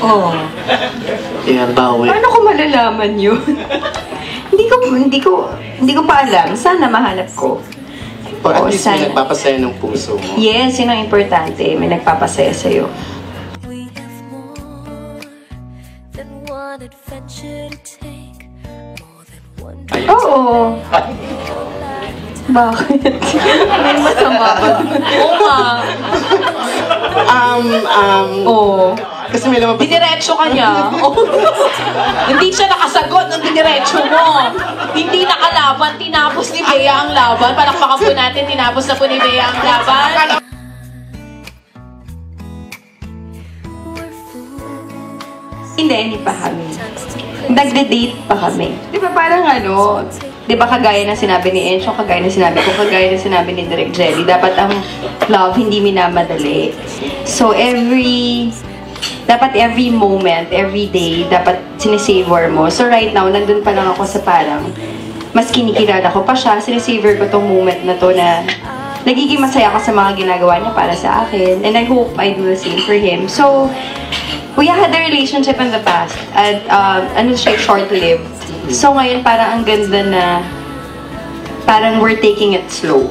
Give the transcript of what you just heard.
Oo. Kaya bawi. Paano ko malalaman yun? hindi ko pa alam. Sana mahanap ko. O at least may nagpapasaya ng puso mo. Yes, yun ang importante. May nagpapasaya sa'yo. Oo. Bakit? May masama ba? Oo nga. Oo. Kasi may naman... Diniretso ka niya. Hindi siya nakasagot ng diniretso mo. Hindi nakalaban. Tinapos ni Bea ang laban. Palakpakan po natin. Tinapos na po ni Bea ang laban. Hindi pa kami. Nagde-date pa kami. Di ba parang ano, di ba kagaya na sinabi ni Encho, kagaya na sinabi ko, kagaya na sinabi ni Direk Jelly, dapat ang love hindi minamadali. So dapat every moment, every day, dapat sinisavor mo. So right now, nandun pa lang ako sa parang, mas kinikilala ko pa siya, sinisavor ko tong moment na to na nagiging masaya ako sa mga ginagawa niya para sa akin. And I hope I do the same for him. So, we had a relationship in the past at ano siya, short-lived. So ngayon parang ang ganda na parang we're taking it slow.